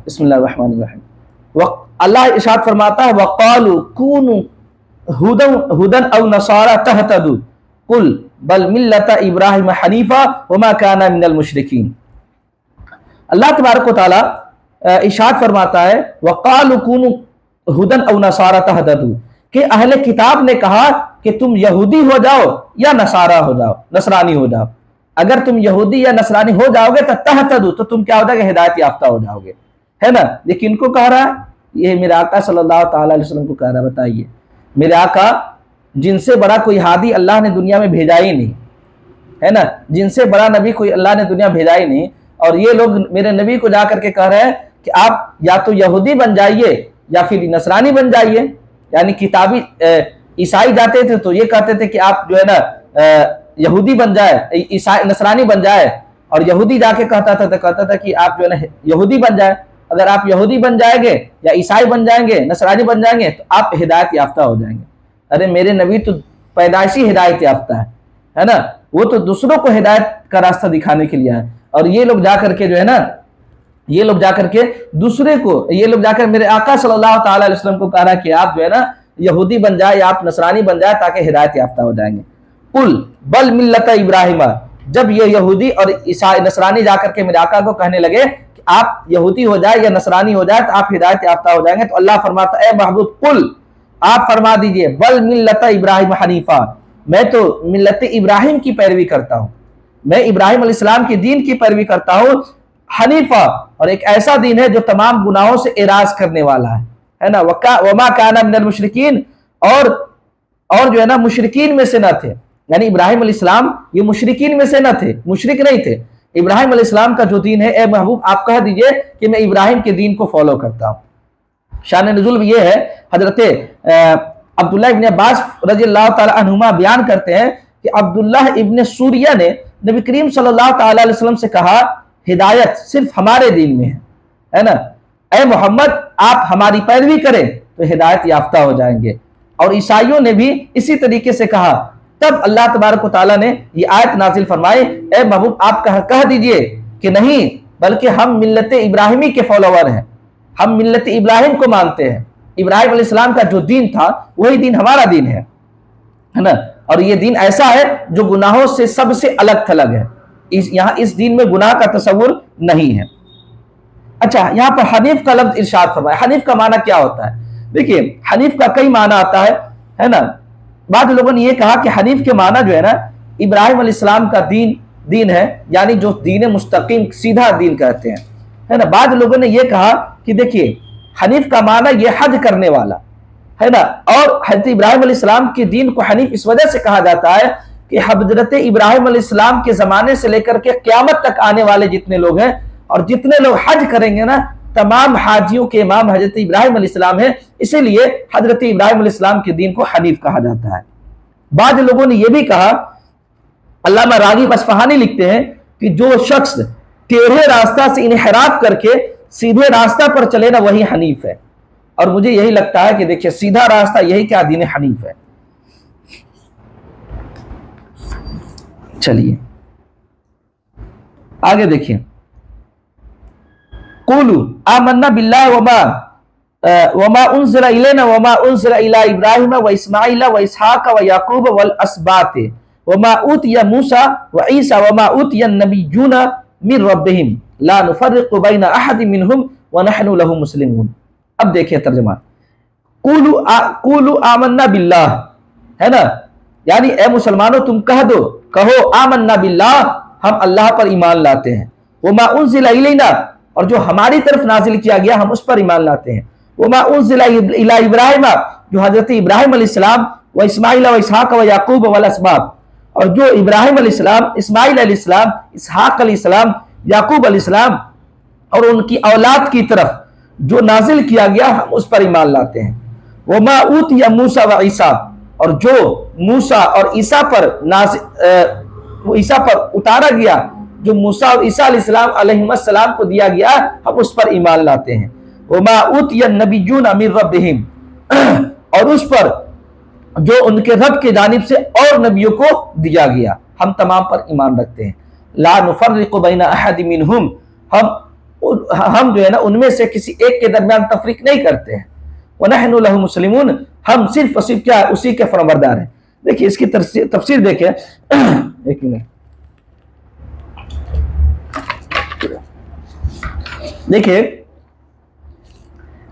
بسم اللہ الرحمن الرحیم۔ اللہ ارشاد فرماتا ہے وَقَالُوا كُونُوا هُدًى أَوْ نَصَارَىٰ تَهْتَدُوا قُلْ بَلْ مِلَّةَ إِبْرَاهِيمَ حَنِيفًا وَمَا كَانَ مِنَ الْمُشْرِكِينَ۔ اللہ تبارک و تعالیٰ ارشاد فرماتا ہے وَقَالُوا كُونُوا هُدًى أَوْ نَصَارَىٰ تَهْتَدُوا، کہ اہل کتاب نے کہا کہ تم یہودی ہو جاؤ یا نصارہ ہو جاؤ، نصرانی ہو جاؤ۔ اگر تم یہودی یا نصرانی ہو جاؤ گے تو تہتدوا، تو تم کیا ہو جاؤ گے؟ ہدایت یافتہ ہو جاؤ گے، ہے نا۔ یہ کن کو کہہ رہا ہے؟ یہ میرے آقا صلی اللہ تعالیٰ علیہ وسلم کو کہہ رہا ہے۔ بتائیے، میرے آقا جن سے بڑا کوئی ہادی اللہ نے دنیا میں بھیجا ہی نہیں، ہے نا، جن سے بڑا نبی کوئی اللہ نے دنیا بھیجا ہی نہیں، اور یہ لوگ میرے نبی کو جا کر کے کہہ رہے ہیں کہ آپ یا تو یہودی بن جائیے یا پھر نصرانی بن جائیے۔ یعنی کتابی عیسائی جاتے تھے تو یہ کہتے تھے کہ آپ جو ہے نا یہودی بن جائے، عیسائی نصرانی بن جائے، اور یہودی جا کے کہتا تھا کہ آپ جو ہے نا یہودی بن جائے۔ اگر آپ یہودی بن جائیں گے یا عیسائی بن جائیں گے، نصرانی بن جائیں گے، تو آپ ہدایت یافتہ ہو جائیں گے۔ ارے میرے نبی تو پیدائشی ہدایت یافتہ ہے نا، وہ تو دوسروں کو ہدایت کا راستہ دکھانے کے لیے ہے، اور یہ لوگ جا کر کے جو ہے نا، یہ لوگ جا کر کے دوسرے کو، یہ لوگ جا کر میرے آقا صلی اللہ تعالیٰ علیہ وسلم کو کہہ رہا ہے کہ آپ جو ہے نا یہودی بن جائے یا آپ نصرانی بن جائے تاکہ ہدایت یافتہ ہو جائیں گے۔ قل بل ملت ابراہیم، جب یہ یہودی اور عیسائی نصرانی جا کر کے میرے آقا کو کہنے لگے کہ آپ یہودی ہو جائے یا نصرانی ہو جائے تو آپ ہدایت یافتہ ہو جائیں گے، تو اللہ فرماتا ہے اے محبوب قل، آپ فرما دیجئے بل ملت ابراہیم حنیفا، میں تو ملت ابراہیم کی پیروی کرتا ہوں، میں ابراہیم علیہ السلام کے دین کی پیروی کرتا ہوں، حنیفا، اور ایک ایسا دین ہے جو تمام گناہوں سے اعراض کرنے والا ہے نا، وما کان من المشرکین، اور جو ہے نا مشرکین میں سے نہ تھے۔ یعنی ابراہیم علیہ السلام یہ مشرکین میں سے نہ تھے، مشرک نہیں تھے۔ ابراہیم علیہ السلام کا جو دین ہے اے محبوب آپ کہہ دیجئے کہ میں ابراہیم کے دین کو فالو کرتا ہوں۔ شان نزول یہ ہے، حضرت عبداللہ ابن عباس رضی اللہ تعالی عنہما بیان کرتے ہیں کہ عبداللہ ابن سوریہ نے نبی کریم صلی اللہ تعالی علیہ وسلم سے کہا ہدایت صرف ہمارے دین میں ہے نا، اے محمد آپ ہماری پیروی کریں تو ہدایت یافتہ ہو جائیں گے۔ اور عیسائیوں نے بھی اسی طریقے سے کہا۔ تب اللہ تبارک و تعالیٰ نے یہ آیت نازل فرمائے اے محبوب آپ کہہ دیجئے کہ نہیں، بلکہ ہم ملت ابراہیمی کے فالوور ہیں، ہم ملت ابراہیم کو مانتے ہیں۔ ابراہیم علیہ السلام کا جو دین تھا وہی دین ہمارا دین ہے نا، اور یہ دین ایسا ہے جو گناہوں سے سب سے الگ تھلگ ہے، یہاں اس دین میں گناہ کا تصور نہیں ہے۔ اچھا، یہاں پر حنیف کا لفظ ارشاد فرمایا۔ حنیف کا معنی کیا ہوتا ہے؟ دیکھیے حنیف کا کئی معنی آتا ہے نا۔ بعض لوگوں نے یہ کہا کہ حنیف کے معنی جو ہے نا ابراہیم علیہ السلام کا دین ہے، یعنی جو دین مستقیم سیدھا دین کہتے ہیں، ہے نا۔ بعض لوگوں نے یہ کہا کہ دیکھیے حنیف کا معنی یہ حج کرنے والا ہے نا، اور حضرت ابراہیم علیہ السلام کے دین کو حنیف اس وجہ سے کہا جاتا ہے کہ حضرت ابراہیم علیہ السلام کے زمانے سے لے کر کے قیامت تک آنے والے جتنے لوگ ہیں اور جتنے لوگ حج کریں گے نا، تمام حاجیوں کے امام حضرت ابراہیم علیہ السلام ہیں، اسی لیے حضرت ابراہیم علیہ السلام کے دین کو حنیف کہا جاتا ہے۔ بعض لوگوں نے یہ بھی کہا، علامہ راغب اصفہانی لکھتے ہیں کہ جو شخص ٹیڑھے راستہ سے انحراف کر کے سیدھے راستہ پر چلے نا وہی حنیف ہے، اور مجھے یہی لگتا ہے کہ دیکھیے سیدھا راستہ یہی کیا دین حنیف ہے۔ چلیے آگے دیکھیں، قولوا آمنا باللہ وما انزل الینا وما انزل الی ابراہیم واسماعیل واسحاق ویعقوب والاسباط وما اوتی موسیٰ وعیسیٰ وما اوتی النبیون من ربہم لا نفرق بین احد منہم ونحن لہ مسلمون۔ اب دیکھیں ترجمہ، قولوا آمنا باللہ، ہے نا، یعنی اے مسلمانوں تم کہو آمنا باللہ، ہم اللہ پر ایمان لاتے ہیں، وما انزل الینا، اور جو ہماری طرف نازل کیا گیا ہم اس پر ایمان لاتے ہیں، وما انزل الی ابراہیم، جو حضرت ابراہیم علیہ السلام و اسماعیل و اسحاق و یعقوب والاسباط، اور جو ابراہیم علیہ السلام، اسماعیل علیہ السلام، اسحاق علیہ السلام، یعقوب علیہ السلام اور ان کی اولاد کی طرف جو نازل کیا گیا ہم اس پر ایمان لاتے ہیں، وما اوتی موسیٰ و عیسیٰ، اور جو موسیٰ اور عیسیٰ پر عیسیٰ پر اتارا گیا، جو موسیٰ اور عیسیٰ علیہ السلام کو دیا گیا ہم اس پر ایمان لاتے ہیں، وما اوتی النبیون من ربہم، اور اس پر جو ان کے رب کے جانب سے اور نبیوں کو دیا گیا ہم تمام پر ایمان رکھتے ہیں، لا نفرق بین احد منہم، ہم ہم جو ہے نا ان میں سے کسی ایک کے درمیان تفریق نہیں کرتے ہیں. وَنَحْنُ لَهُ مُسْلِمُونَ، ہم صرف اور صرف کیا ہے، اسی کے فرمانبردار ہیں. دیکھیے اس کی تفسیر دیکھیں. ایک منٹ دیکھیے،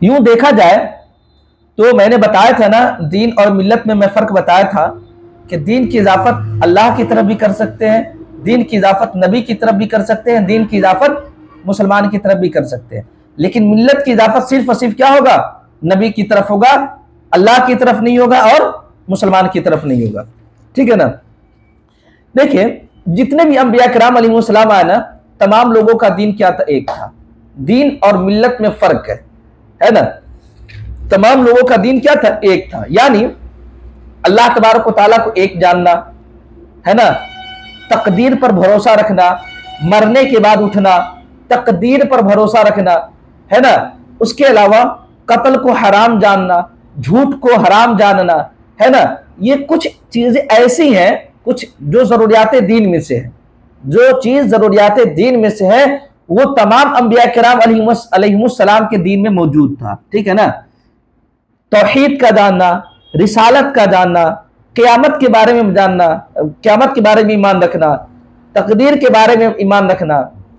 یوں دیکھا جائے تو میں نے بتایا تھا نا دین اور ملت میں فرق بتایا تھا کہ دین کی اضافت اللہ کی طرف بھی کر سکتے ہیں، دین کی اضافت نبی کی طرف بھی کر سکتے ہیں، دین کی اضافت مسلمان کی طرف بھی کر سکتے ہیں. لیکن ملت کی اضافت صرف اور صرف کیا ہوگا، نبی کی طرف ہوگا، اللہ کی طرف نہیں ہوگا اور مسلمان کی طرف نہیں ہوگا. ٹھیک ہے نا. دیکھیں جتنے بھی انبیاء کرام علیہ السلام آئے نا، تمام لوگوں کا دین کیا تھا، ایک تھا. دین اور ملت میں فرق ہے نا. تمام لوگوں کا دین کیا تھا، ایک تھا. یعنی اللہ تبارک و تعالیٰ کو ایک جاننا ہے نا، تقدیر پر بھروسہ رکھنا، مرنے کے بعد اٹھنا، تقدیر پر بھروسہ رکھنا ہے نا. اس کے علاوہ قتل کو حرام جاننا، جھوٹ کو حرام جاننا ہے نا. یہ کچھ چیزیں ایسی ہیں، کچھ جو ضروریات دین میں سے ہیں. جو چیز ضروریات دین میں سے ہے وہ تمام انبیاء کرام علیہ السلام کے دین میں موجود تھا. ٹھیک ہے نا. توحید کا جاننا، رسالت کا جاننا، قیامت کے بارے میں جاننا، قیامت کے بارے میں ایمان رکھنا، تقدیر کے بارے میں ایمان رکھنا،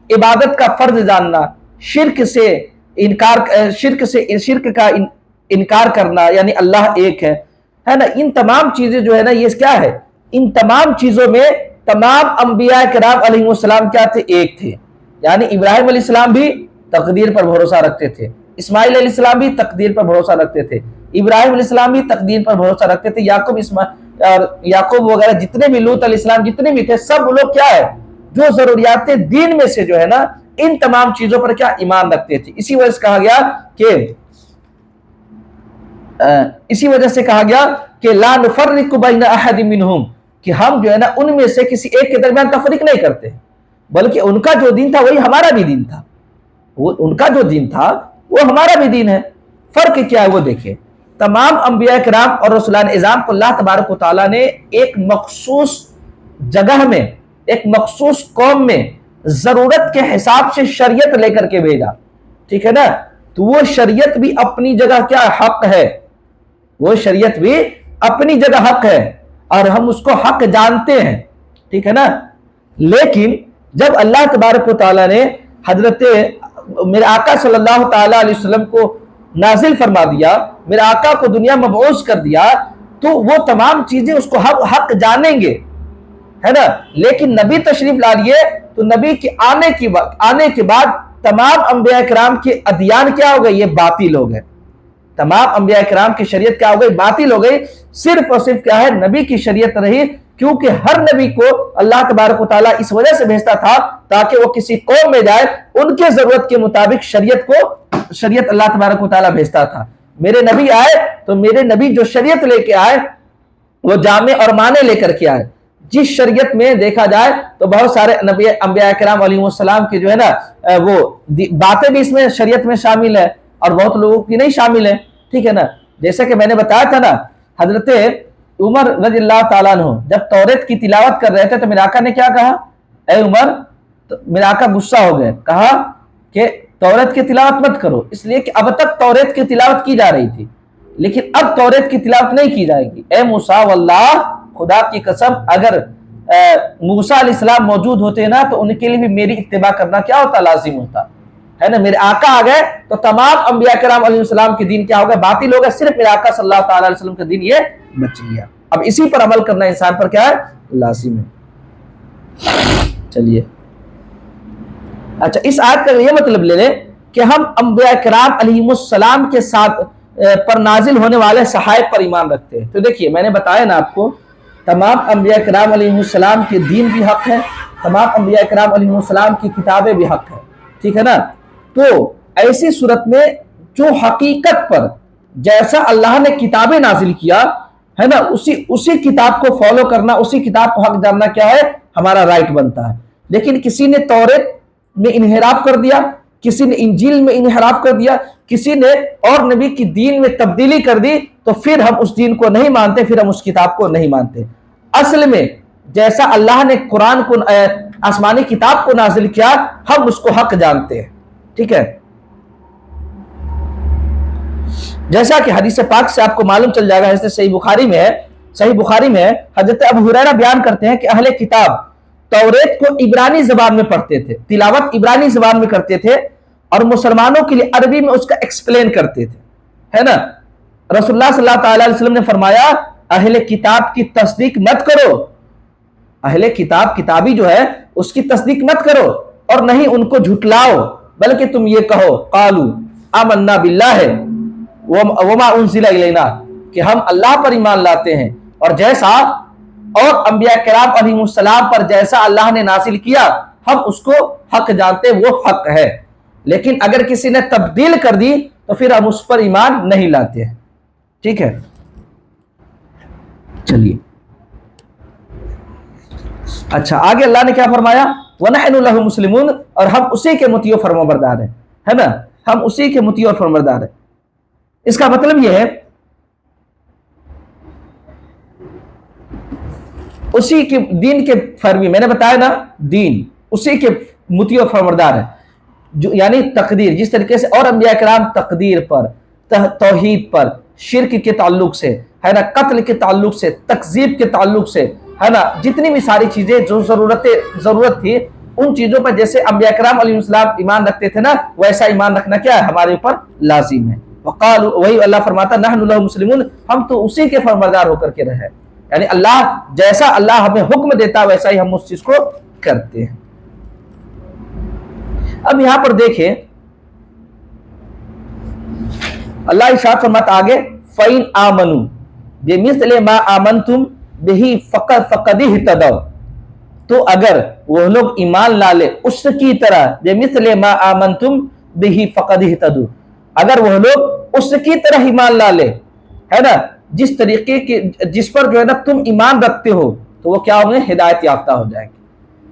عبادت کا فرض جاننا، شرک کا انکار کرنا، یعنی اللہ ایک ہے نا. ان تمام چیزیں جو ہے نا یہ کیا ہے، ان تمام چیزوں میں تمام انبیاء کرام علیہ السلام کیا تھے، ایک تھے. یعنی ابراہیم علیہ السلام بھی تقدیر پر بھروسہ رکھتے تھے، اسماعیل علیہ السلام بھی تقدیر پر بھروسہ رکھتے تھے، ابراہیم علیہ السلام بھی تقدیر پر بھروسہ رکھتے تھے، یعقوب وغیرہ جتنے بھی، لوط علیہ السلام جتنے بھی تھے، سب لوگ کیا ہے جو ضروریات دین میں سے جو ہے نا ان تمام چیزوں پر کیا ایمان رکھتے تھے. اسی وجہ سے کہا گیا کہ لا نفرق بین احد منہم، کہ ہم جو ہے نا ان میں سے کسی ایک کے درمیان تفریق نہیں کرتے، بلکہ ان کا جو دین تھا وہی ہمارا بھی دین تھا. ان کا جو دین تھا وہ ہمارا بھی دین ہے. فرق کیا ہے وہ دیکھیں. تمام انبیاء کرام اور رسولان اعظام کو اللہ تبارک و تعالیٰ نے ایک مخصوص جگہ میں، ایک مخصوص قوم میں ضرورت کے حساب سے شریعت لے کر کے بھیجا. ٹھیک ہے نا. تو وہ شریعت بھی اپنی جگہ کیا حق ہے، وہ شریعت بھی اپنی جگہ حق ہے اور ہم اس کو حق جانتے ہیں. ٹھیک ہے نا. لیکن جب اللہ تبارک و تعالیٰ نے حضرت میرے آقا صلی اللہ تعالیٰ علیہ وسلم کو نازل فرما دیا، میرے آقا کو دنیا میں مبعوث کر دیا، تو وہ تمام چیزیں اس کو حق جانیں گے ہے نا. لیکن نبی تشریف لا لیے تو نبی کے آنے کے بعد تمام انبیاء کرام کے ادیان کیا ہو گئے، یہ باطل ہو گئے. تمام انبیاء کرام کی شریعت کیا ہو گئی، باطل ہو گئی. صرف اور صرف کیا ہے، نبی کی شریعت رہی. کیونکہ ہر نبی کو اللہ تبارک و تعالیٰ اس وجہ سے بھیجتا تھا تاکہ وہ کسی قوم میں جائے، ان کے ضرورت کے مطابق شریعت اللہ تبارک و تعالیٰ بھیجتا تھا. میرے نبی آئے تو میرے نبی جو شریعت لے کے آئے وہ جامع اور معنی لے کر کے آئے. جس شریعت میں دیکھا جائے تو بہت سارے انبیاء کرام علیہ السلام کی جو ہے نا وہ باتیں بھی اس میں شریعت میں شامل ہے اور بہت لوگوں کی نہیں شامل ہے. ٹھیک ہے نا. جیسا کہ میں نے بتایا تھا نا، حضرت عمر رضی اللہ تعالیٰ عنہ جب توریت کی تلاوت کر رہے تھے تو میرے آقا نے کیا کہا، اے عمر، میرے آقا غصہ ہو گئے، کہا کہ توریت کی تلاوت مت کرو، اس لیے کہ اب تک توریت کی تلاوت کی جا رہی تھی لیکن اب توریت کی تلاوت نہیں کی جائے گی. اے موسیٰ، واللہ خدا کی قسم اگر موسیٰ علیہ السلام موجود ہوتے نا تو ان کے لیے بھی میری اتباع کرنا کیا ہوتا، لازم ہوتا ہے نا. میرے آقا آ گئے تو تمام انبیاء کرام علیہ السلام کے دین کیا ہو گئے، باطل ہو گئے. صرف میرے آقا صلی اللہ تعالیٰ علیہ وسلم کا دین یہ بچ گیا. اب اسی پر عمل کرنا انسان پر کیا ہے، لازم ہے. چلیے اچھا، اس آیت کا یہ مطلب لے لیں کہ ہم انبیاء کرام علیہ السلام کے ساتھ پر نازل ہونے والے صحائف پر ایمان رکھتے ہیں. تو دیکھیے میں نے بتایا نا آپ کو، تمام انبیاء کرام علیہ السلام کے دین بھی حق ہے، تمام انبیاء کرام علیہ السلام کی کتابیں بھی حق ہے. ٹھیک ہے نا. تو ایسی صورت میں جو حقیقت پر جیسا اللہ نے کتابیں نازل کیا ہے نا، اسی کتاب کو فالو کرنا، اسی کتاب کو حق جاننا کیا ہے، ہمارا رائٹ بنتا ہے. لیکن کسی نے توریت میں انحراف کر دیا، کسی نے انجیل میں انحراف کر دیا، کسی نے اور نبی کی دین میں تبدیلی کر دی، تو پھر ہم اس دین کو نہیں مانتے، پھر ہم اس کتاب کو نہیں مانتے. اصل میں جیسا اللہ نے قرآن کو آسمانی کتاب کو نازل کیا، ہم اس کو حق جانتے ہیں. ٹھیک ہے، جیسا کہ حدیث پاک سے آپ کو معلوم چل جائے گا، جیسے صحیح بخاری میں حضرت ابو ہریرہ بیان کرتے ہیں کہ اہل کتاب توریت کو عبرانی زبان میں پڑھتے تھے، تلاوت عبرانی زبان میں کرتے تھے، اور مسلمانوں کے لیے عربی میں اس کا ایکسپلین کرتے تھے، ہے نا۔ رسول اللہ صلی اللہ تعالی علیہ وسلم نے فرمایا اہل کتاب کی تصدیق مت کرو، اہل کتاب کتابی جو ہے اس کی تصدیق مت کرو اور نہیں ان کو جھٹلاؤ، بلکہ تم یہ کہو قالوا آمنا باللہ وما انزل الینا، کہ ہم اللہ پر ایمان لاتے ہیں اور جیسا اور انبیاء کرام علیہ السلام پر جیسا اللہ نے نازل کیا ہم اس کو حق جانتے، وہ حق ہے، لیکن اگر کسی نے تبدیل کر دی تو پھر ہم اس پر ایمان نہیں لاتے ہیں، ٹھیک ہے۔ چلیے اچھا، آگے اللہ نے کیا فرمایا، وَنَحْنُ لَهُ مُسْلِمُونَ، اور ہم اسی کے مطیع و فرمانبردار ہیں، ہے نا، ہم اسی کے مطیع و فرمانبردار ہیں۔ اس کا مطلب یہ ہے اسی کے دین کے فرمی، میں نے بتایا نا، دین اسی کے مطیع و فرمانبردار ہے، جو یعنی تقدیر، جس طریقے سے اور انبیاء کرام تقدیر پر، توحید پر، شرک کے تعلق سے، ہے نا، قتل کے تعلق سے، تکذیب کے تعلق سے، ہے نا، جتنی بھی ساری چیزیں جو ضرورت تھی ان چیزوں پر جیسے انبیاء کرام علیہ السلام ایمان رکھتے تھے نا، ویسا ایمان رکھنا کیا ہے، ہمارے اوپر لازم ہے۔ وقالوا، وہی اللہ فرماتا نحن له مسلمون، ہم تو اسی کے فرمانبردار ہو کر کے رہے، یعنی اللہ جیسا اللہ ہمیں حکم دیتا ویسا ہی ہم اس چیز کو کرتے ہیں۔ اب یہاں پر دیکھیں اللہ ارشاد فرماتا آگے فَإِنْ آمَنُوا بِمِثْلِ مَا آمَنْتُمْ بِهِ فَقَدِ اهْتَدَوْا، تو اگر وہ لوگ ایمان لا لے اس کی طرح، بِمِثْلِ مَا آمَنْتُمْ بِهِ فَقَدِ اهْتَدَوْا، اگر وہ لوگ اس کی طرح ایمان لا لے، ہے نا، جس طریقے کے جس پر جو ہے نا تم ایمان رکھتے ہو، تو وہ کیا ہوں گے، ہدایت یافتہ ہو جائیں گے،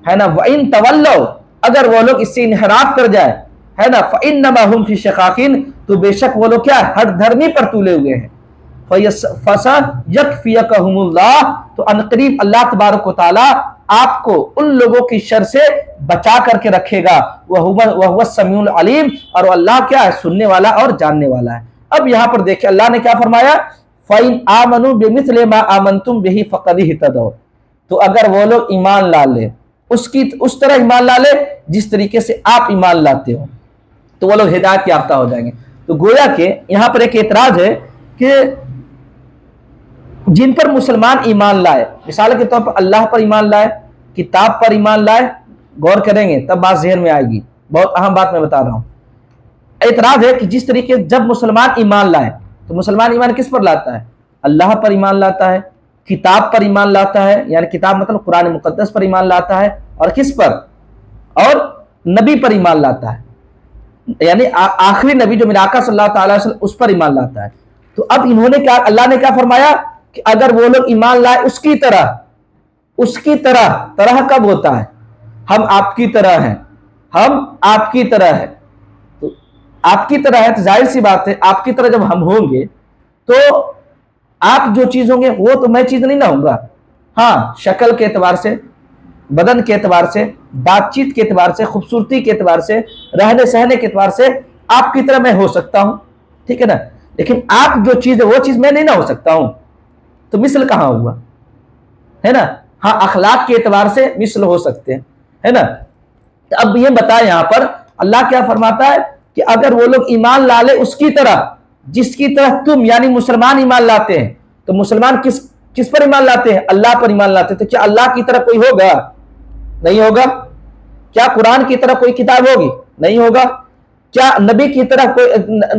ہے نا۔ وَإِن تَوَلَّوْا، اگر وہ لوگ اس سے انحراف کر جائے، ہے نا، فَإِنَّمَا هُمْ فِي شِقَاقٍ، تو بے شک وہ لوگ کیا ہٹ دھرمی پر تولے ہوئے ہیں، فَسَيَكْفِيكَهُمُ اللَّهُ، تو عنقریب اللہ تبارک و تعالی آپ کو ان لوگوں کی شر سے بچا کر کے رکھے گا، وَهُوَ السَّمِيعُ الْعَلِيمُ، اور اللہ کیا ہے، سننے والا اور جاننے والا ہے۔ اب یہاں پر دیکھیں اللہ نے کیا فرمایا، فَإِنْ آمَنُوا بِمِثْلِ مَا آمَنْتُمْ بِهِ فَقَدِ اهْتَدَوْا، تو اگر وہ لوگ ایمان لا لے اس طرح ایمان لا لے جس طریقے سے آپ ایمان لاتے ہو، تو وہ لوگ ہدایت یافتہ ہو جائیں گے۔ تو گویا کہ یہاں پر ایک اعتراض ہے کہ جن پر مسلمان ایمان لائے، مثال کے طور پر اللہ پر ایمان لائے، کتاب پر ایمان لائے، غور کریں گے تب بات ذہن میں آئے گی، بہت اہم بات میں بتا رہا ہوں۔ اعتراض ہے کہ جس طریقے جب مسلمان ایمان لائے تو مسلمان ایمان کس پر لاتا ہے، اللہ پر ایمان لاتا ہے، کتاب پر ایمان لاتا ہے، یعنی کتاب مطلب قرآن مقدس پر ایمان لاتا ہے، اور کس پر، اور نبی پر ایمان لاتا ہے، یعنی آخری نبی جو میرے آقا صلی اللہ تعالی وسلم اس پر ایمان لاتا ہے۔ تو اب انہوں نے کیا، اللہ نے کیا فرمایا کہ اگر وہ لوگ ایمان لائے اس کی طرح کب ہوتا ہے، ہم آپ کی طرح ہیں، ہم آپ کی طرح ہیں، تو آپ کی طرح ہے تو ظاہر سی بات ہے آپ کی طرح جب ہم ہوں گے تو آپ جو چیز ہوں گے وہ تو میں چیز نہیں نہ ہوں گا، ہاں شکل کے اعتبار سے، بدن کے اعتبار سے، بات چیت کے اعتبار سے، خوبصورتی کے اعتبار سے، رہنے سہنے کے اعتبار سے آپ کی طرح میں ہو سکتا ہوں، ٹھیک ہے نا، لیکن آپ جو چیز ہے وہ چیز میں نہیں نہ ہو سکتا ہوں، تو مثل کہاں ہوا، ہے نا، ہاں اخلاق کے اعتبار سے مثل ہو سکتے ہیں، ہے نا۔ اب یہ بتائیں یہاں پر اللہ کیا فرماتا ہے کہ اگر وہ لوگ ایمان لا لے اس کی طرح جس کی طرح تم یعنی مسلمان ایمان لاتے ہیں، تو مسلمان کس پر ایمان لاتے ہیں، اللہ پر ایمان لاتے ہیں، تو کیا اللہ کی طرح کوئی ہوگا، نہیں ہوگا، کیا قرآن کی طرح کوئی کتاب ہوگی، نہیں ہوگا، کیا نبی کی طرح کوئی،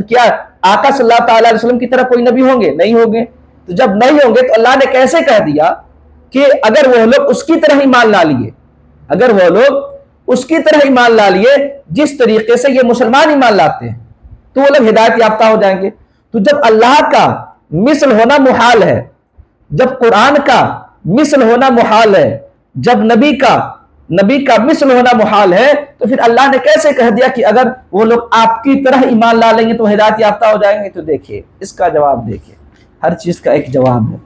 کیا آقا صلی اللہ تعالی علیہ وسلم کی طرح کوئی نبی ہوں گے، نہیں ہوں گے، تو جب نہیں ہوں گے تو اللہ نے کیسے کہہ دیا کہ اگر وہ لوگ اس کی طرح ایمان لا لیے، اگر وہ لوگ اس کی طرح ایمان لا لیے جس طریقے سے یہ مسلمان ایمان لاتے ہیں تو وہ لوگ ہدایت یافتہ ہو جائیں گے۔ تو جب اللہ کا مثل ہونا محال ہے، جب قرآن کا مثل ہونا محال ہے، جب نبی کا مثل ہونا محال ہے، تو پھر اللہ نے کیسے کہہ دیا کہ اگر وہ لوگ آپ کی طرح ایمان لا لیں گے تو ہدایت یافتہ ہو جائیں گے؟ تو دیکھیے اس کا جواب، دیکھیے ہر چیز کا ایک جواب ہے،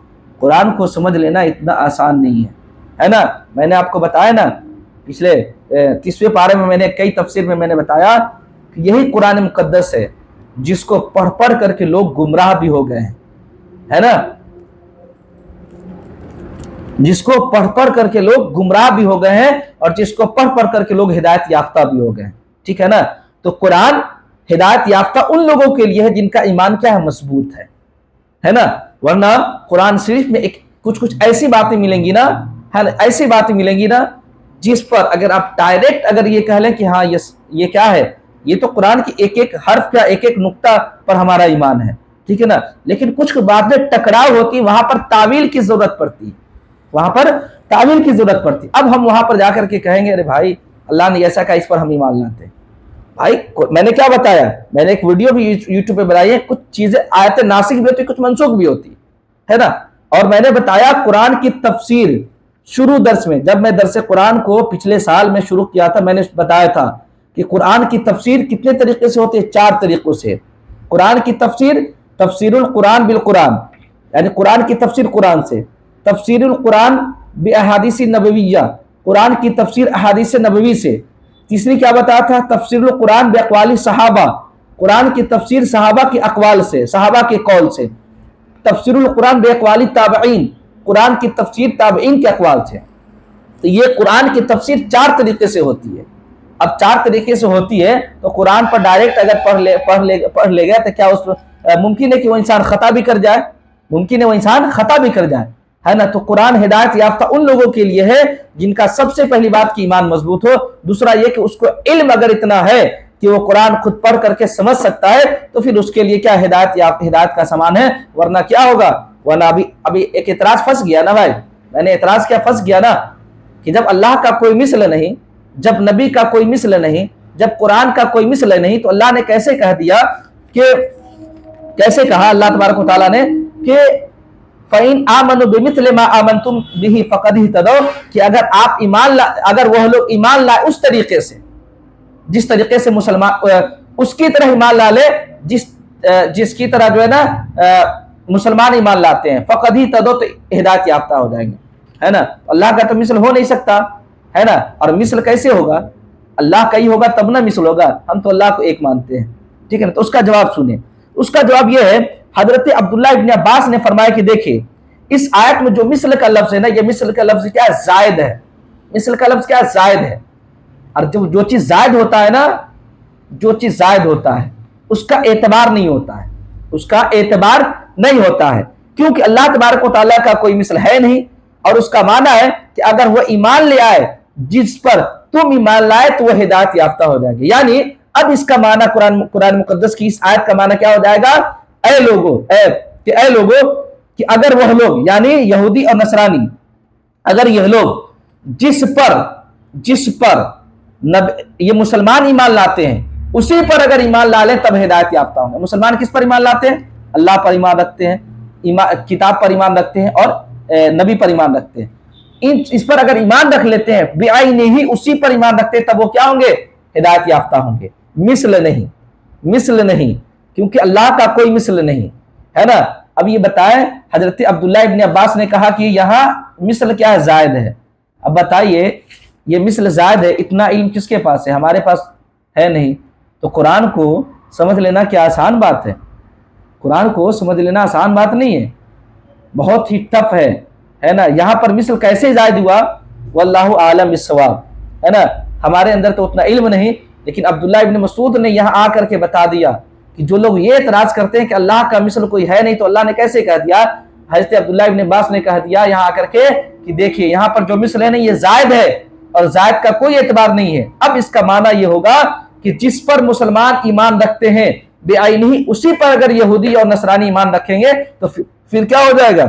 قرآن کو سمجھ لینا اتنا آسان نہیں ہے نا۔ میں نے آپ کو بتایا نا پچھلے 30ویں پارے میں، میں نے کئی تفسیر میں میں نے بتایا یہی قرآن مقدس ہے جس کو پڑھ پڑھ کر کے لوگ گمراہ بھی ہو گئے ہیں، ہے نا، جس کو پڑھ پڑھ کر کے لوگ گمراہ بھی ہو گئے ہیں اور جس کو پڑھ پڑھ کر کے لوگ ہدایت یافتہ بھی ہو گئے ہیں، ٹھیک ہے نا۔ تو قرآن ہدایت یافتہ ان لوگوں کے لیے ہے جن کا ایمان کیا ہے، مضبوط ہے نا، ورنہ قرآن شریف میں کچھ ایسی باتیں ملیں گی نا، ایسی باتیں ملیں گی نا جس پر اگر آپ ڈائریکٹ اگر یہ کہہ لیں کہ ہاں یہ کیا ہے، یہ تو قرآن کی ایک ایک حرف کا ایک ایک نقطہ پر ہمارا ایمان ہے، ٹھیک ہے نا، لیکن کچھ باتیں ٹکراؤ ہوتی، وہاں پر تعویل کی ضرورت پڑتی، وہاں پر تعویل کی ضرورت پڑتی۔ اب ہم وہاں پر جا کر کے کہیں گے ارے بھائی اللہ نے ایسا کہا، اس پر ہم ایمان لاتے ہیں۔ بھائی میں نے کیا بتایا، میں نے ایک ویڈیو بھی یوٹیوب پہ بنائی ہے، کچھ چیزیں آیت ناسخ بھی ہوتی، کچھ منسوخ بھی ہوتی ہے نا، اور میں نے بتایا قرآن کی تفسیر شروع درس میں، جب میں درس قرآن کو پچھلے سال میں شروع کیا تھا، میں نے بتایا تھا کہ قرآن کی تفسیر کتنے طریقے سے ہوتی ہے، 4 طریقوں سے۔ قرآن کی تفسیر، تفسیر القرآن بالقرآن، یعنی قرآن کی تفسیر قرآن سے، تفسیر القرآن باحادیث نبویہ، قرآن کی تفسیر احادیث نبوی سے۔ تیسری کیا بتایا تھا، تفسیر القرآن باقوال صحابہ، قرآن کی تفسیر صحابہ کے اقوال سے، صحابہ کے قول سے۔ تفسیر القرآن باقوال تابعین، قرآن کی تفسیر تابعین کے اقوال سے۔ تو یہ قرآن کی تفسیر 4 طریقے سے ہوتی ہے۔ اب 4 طریقے سے ہوتی ہے تو قرآن پر ڈائریکٹ اگر پڑھ لے گا تو کیا ممکن ہے کہ وہ انسان خطا بھی کر جائے، ممکن ہے وہ انسان خطا بھی کر جائے، ہے نا۔ تو قرآن ہدایت یافتہ ان لوگوں کے لیے ہے جن کا سب سے پہلی بات کی ایمان مضبوط ہو، دوسرا یہ کہ اس کو علم اگر اتنا ہے کہ وہ قرآن خود پڑھ کر کے سمجھ سکتا ہے تو پھر اس کے لیے کیا ہدایت کا سامان ہے، ورنہ کیا ہوگا، ورنہ ابھی ایک اعتراض پھنس گیا نا بھائی، میں نے اعتراض کیا پھنس گیا نا کہ جب اللہ کا کوئی مثل نہیں، جب نبی کا کوئی مثل نہیں، جب قرآن کا کوئی مثل نہیں، تو اللہ نے کیسے کہہ دیا کہ کیسے کہا اللہ تبارک و تعالیٰ نے کہ فَإِنْ آمَنُوا بِمِثْلِ مَا آمَنْتُمْ بِهِ فَقَدِ اهْتَدَوْا، کہ اگر وہ لوگ ایمان لائے اس طریقے سے، جس طریقے سے مسلمان اس کی طرح ایمان لا لے جس کی طرح جو ہے نا مسلمان ایمان لاتے ہیں، فَقَدِ اهْتَدَوْا، تو ہدایت یافتہ ہو جائیں گے، ہے نا۔ اللہ کا تو مثل ہو نہیں سکتا، ہے نا، اور مثل کیسے ہوگا، اللہ کا ہی ہوگا تب نہ مثل ہوگا، ہم تو اللہ کو ایک مانتے ہیں، ٹھیک ہے نا۔ تو اس کا جواب سنیں، اس کا جواب یہ ہے، حضرت عبداللہ ابن عباس نے فرمایا کہ دیکھیں اس آیت میں جو مثل کا لفظ ہے نا، یہ مثل کا لفظ کیا ہے، زائد ہے، مثل کا لفظ کیا ہے، زائد ہے، اور جو چیز زائد ہوتا ہے نا، جو چیز زائد ہوتا ہے اس کا اعتبار نہیں ہوتا ہے، اس کا اعتبار نہیں ہوتا ہے، کیونکہ اللہ تبارک و تعالیٰ کا کوئی مثل ہے نہیں، اور اس کا معنی ہے کہ اگر وہ ایمان لے آئے جس پر تم ایمان لائے تو وہ ہدایت یافتہ ہو جائے گی۔ یعنی اب اس کا معنی قرآن مقدس کی اس آیت کا معنی کیا ہو جائے گا، اے لوگوں کہ اگر وہ لوگ یعنی یہودی اور نصرانی، اگر یہ لوگ جس پر یہ مسلمان ایمان لاتے ہیں اسی پر اگر ایمان لا لیں تب ہدایت یافتہ ہوں گے۔ مسلمان کس پر ایمان لاتے ہیں، اللہ پر ایمان رکھتے ہیں، کتاب پر ایمان رکھتے ہیں اور نبی پر ایمان رکھتے ہیں، اس پر اگر ایمان رکھ لیتے ہیں بعینہ، اسی پر ایمان رکھتے ہیں، تب وہ کیا ہوں گے، ہدایت یافتہ ہوں گے، مثل نہیں، کیونکہ اللہ کا کوئی مثل نہیں، ہے نا۔ اب یہ بتائیں حضرت عبداللہ ابن عباس نے کہا کہ یہاں مثل کیا ہے، زائد ہے۔ اب بتائیے یہ مثل زائد ہے، اتنا علم کس کے پاس ہے، ہمارے پاس ہے نہیں، تو قرآن کو سمجھ لینا کیا آسان بات ہے، قرآن کو سمجھ لینا آسان بات نہیں ہے، بہت ہی ٹف ہے نا۔ یہاں پر مثل کیسے زائد ہوا، واللہ عالم بالصواب، ہے نا، ہمارے اندر تو اتنا علم نہیں، لیکن عبداللہ ابن مسعود نے یہاں آ کر کے بتا دیا کہ جو لوگ یہ اعتراض کرتے ہیں کہ اللہ کا مثل کوئی ہے نہیں تو اللہ نے کیسے کہہ دیا، حضرت عبداللہ ابن عباس نے کہہ دیا یہاں آ کر کے کہ دیکھیے یہاں پر جو مثل ہے نا یہ زائد ہے اور زائد کا کوئی اعتبار نہیں ہے۔ اب اس کا معنی یہ ہوگا کہ جس پر مسلمان ایمان رکھتے ہیں بعینہ، اسی پر اگر یہودی اور نصرانی ایمان رکھیں گے تو پھر کیا ہو جائے گا،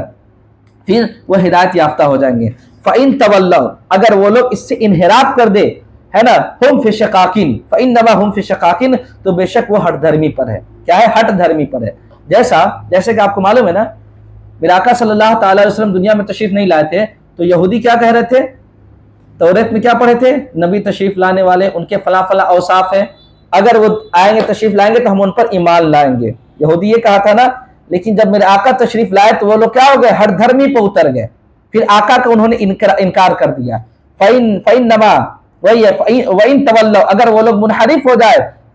پھر وہ ہدایت یافتہ ہو جائیں گے۔ فَإِن تَوَلَّوْا، اگر وہ لوگ اس سے انحراف کر دے، ہے نا، ہم فی شقاقین، فإنما ہم فی شقاقین، تو بے شک وہ ہٹ دھرمی پر ہے، کیا ہے، ہٹ دھرمی پر ہے۔ جیسے کہ آپ کو معلوم ہے نا، میرے آقا صلی اللہ تعالی علیہ وسلم دنیا میں تشریف نہیں لائے تھے تو یہودی کیا کہہ رہے تھے، توریت میں کیا پڑھے تھے، نبی تشریف لانے والے ان کے فلاں فلاں اوصاف ہیں، اگر وہ آئیں گے تشریف لائیں گے تو ہم ان پر ایمان لائیں گے، یہودی یہ کہا تھا نا۔ لیکن جب میرے آقا تشریف لائے تو وہ لوگ کیا ہو گئے، ہر دھرمی پہ اتر گئے، پھر آقا کا انہوں نے انکار کر دیا۔ فَإِنَّمَا وَإِن تَوَلَّوْا، اگر وہ لوگ منحرف ہو جائے،